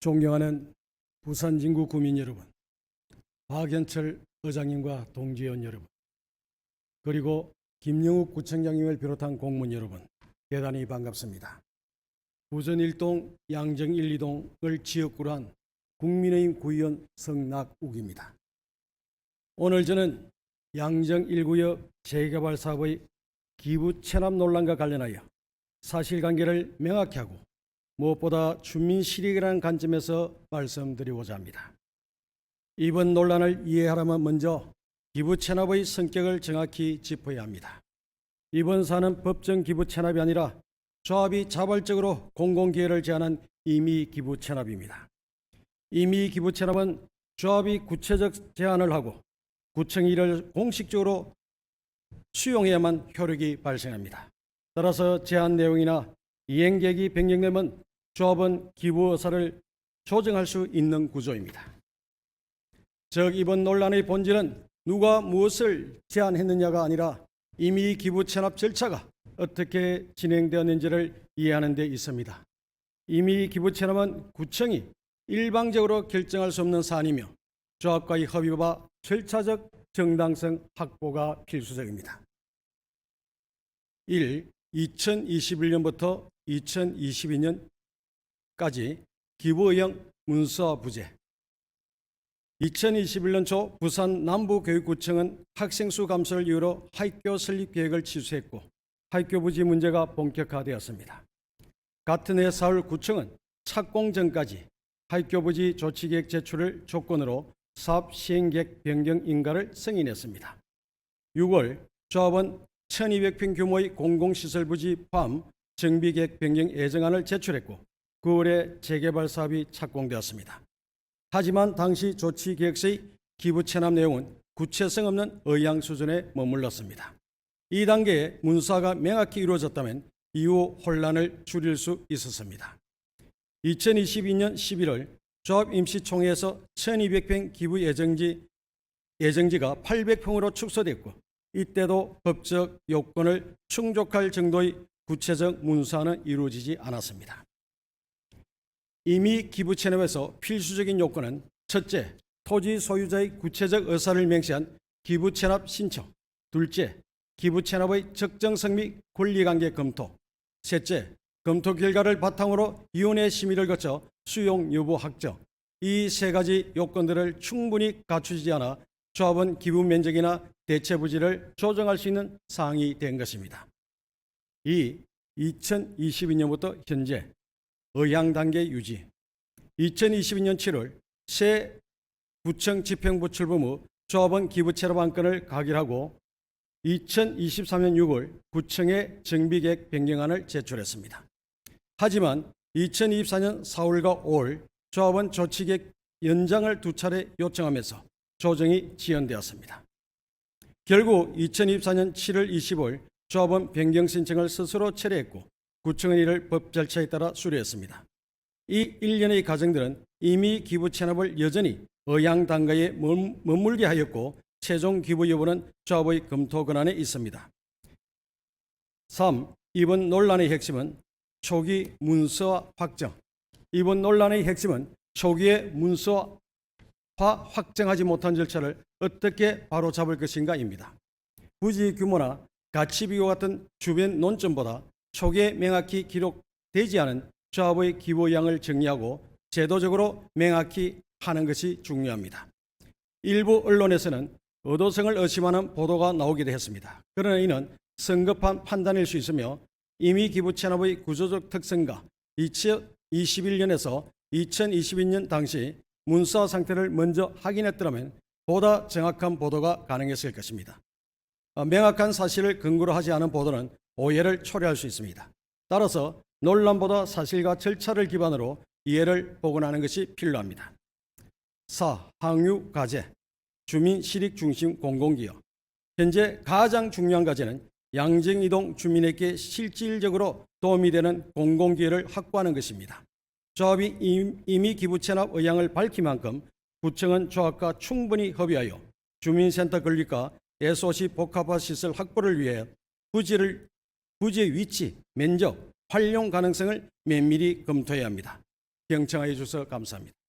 존경하는 부산 진구 구민 여러분, 박연철 의장님과 동지원 여러분, 그리고 김영욱 구청장님을 비롯한 공무원 여러분, 대단히 반갑습니다. 부천 1동, 양정 1, 2동을 지역구로 한 국민의힘 구의원 성낙욱입니다. 오늘 저는 양정 1구역 재개발 사업의 기부 체납 논란과 관련하여 사실관계를 명확히 하고 무엇보다 주민 실익이라는 관점에서 말씀드리고자 합니다. 이번 논란을 이해하려면 먼저 기부 체납의 성격을 정확히 짚어야 합니다. 이번 사안은 법정 기부 체납이 아니라 조합이 자발적으로 공공기회를 제한한 임의 기부 체납입니다. 임의 기부 체납은 조합이 구체적 제안을 하고 구청이 이를 공식적으로 수용해야만 효력이 발생합니다. 따라서 제안 내용이나 이행계획이 변경되면 조합은 기부 의사를 조정할 수 있는 구조입니다. 즉 이번 논란의 본질은 누가 무엇을 제안했느냐가 아니라 임의 기부 체납 절차가 어떻게 진행되었는지를 이해하는 데 있습니다. 임의 기부 체납은 구청이 일방적으로 결정할 수 없는 사안이며 조합과의 협의와 절차적 정당성 확보가 필수적입니다. 1. 2021년부터 2022년까지 기부 의형 문서 부재. 2021년 초 부산 남부교육구청은 학생 수 감소를 이유로 하익교 설립 계획을 취소했고 하익교 부지 문제가 본격화되었습니다. 같은 해 4월 구청은 착공 전까지 하익교 부지 조치계획 제출을 조건으로 사업 시행계획 변경 인가를 승인했습니다. 6월 조합은 1200평 규모의 공공시설 부지 포함 정비계획 변경 예정안을 제출했고 9월에 재개발 사업이 착공되었습니다. 하지만 당시 조치계획서의 기부 체납 내용은 구체성 없는 의향 수준에 머물렀습니다. 이 단계에 문서가 명확히 이루어졌다면 이후 혼란을 줄일 수 있었습니다. 2022년 11월 조합 임시총회에서 1200평 기부 예정지가 800평으로 축소됐고 이때도 법적 요건을 충족할 정도의 구체적 문서는 이루어지지 않았습니다. 이미 기부 체납에서 필수적인 요건은 첫째, 토지 소유자의 구체적 의사를 명시한 기부 체납 신청, 둘째, 기부 체납의 적정성 및 권리관계 검토, 셋째, 검토 결과를 바탕으로 위원회 심의를 거쳐 수용 여부 확정. 이 세 가지 요건들을 충분히 갖추지 않아 조합은 기부 면적이나 대체 부지를 조정할 수 있는 사항이 된 것입니다. 2022년부터 현재 의향 단계 유지. 2022년 7월 새 구청 집행부 출범 후 조합은 기부 체납 안건을 가결하고 2023년 6월 구청에 정비계획 변경안을 제출했습니다. 하지만 2024년 4월과 5월 조합은 조치계획 연장을 2차례 요청하면서 조정이 지연되었습니다. 결국 2024년 7월 20일 조합은 변경 신청을 스스로 철회했고 구청은 이를 법 절차에 따라 수리했습니다. 이 일련의 과정들은 이미 기부 체납을 여전히 의향 단계에 머물게 하였고 최종 기부 여부는 조합의 검토 권한에 있습니다. 3. 이번 논란의 핵심은 초기 문서화 확정. 이번 논란의 핵심은 초기에 문서화 확정하지 못한 절차를 어떻게 바로잡을 것인가입니다. 부지 규모나 가치 비교 같은 주변 논점보다 초기에 명확히 기록되지 않은 조합의 기부 양을 정리하고 제도적으로 명확히 하는 것이 중요합니다. 일부 언론에서는 의도성을 의심하는 보도가 나오기도 했습니다. 그러나 이는 성급한 판단일 수 있으며 임의 기부 체납의 구조적 특성과 2021년에서 2022년 당시 문서 상태를 먼저 확인했더라면 보다 정확한 보도가 가능했을 것입니다. 명확한 사실을 근거로 하지 않은 보도는 오해를 초래할 수 있습니다. 따라서 논란보다 사실과 절차를 기반으로 이해를 복원하는 것이 필요합니다. 4. 항유 과제, 주민 실익 중심 공공기여. 현재 가장 중요한 과제는 양정 2동 주민에게 실질적으로 도움이 되는 공공기회를 확보하는 것입니다. 조합이 이미 기부 체납 의향을 밝힌 만큼 구청은 조합과 충분히 협의하여 주민센터 건립과 SOC 복합화 시설 확보를 위해 부지의 위치, 면적, 활용 가능성을 면밀히 검토해야 합니다. 경청하여 주셔서 감사합니다.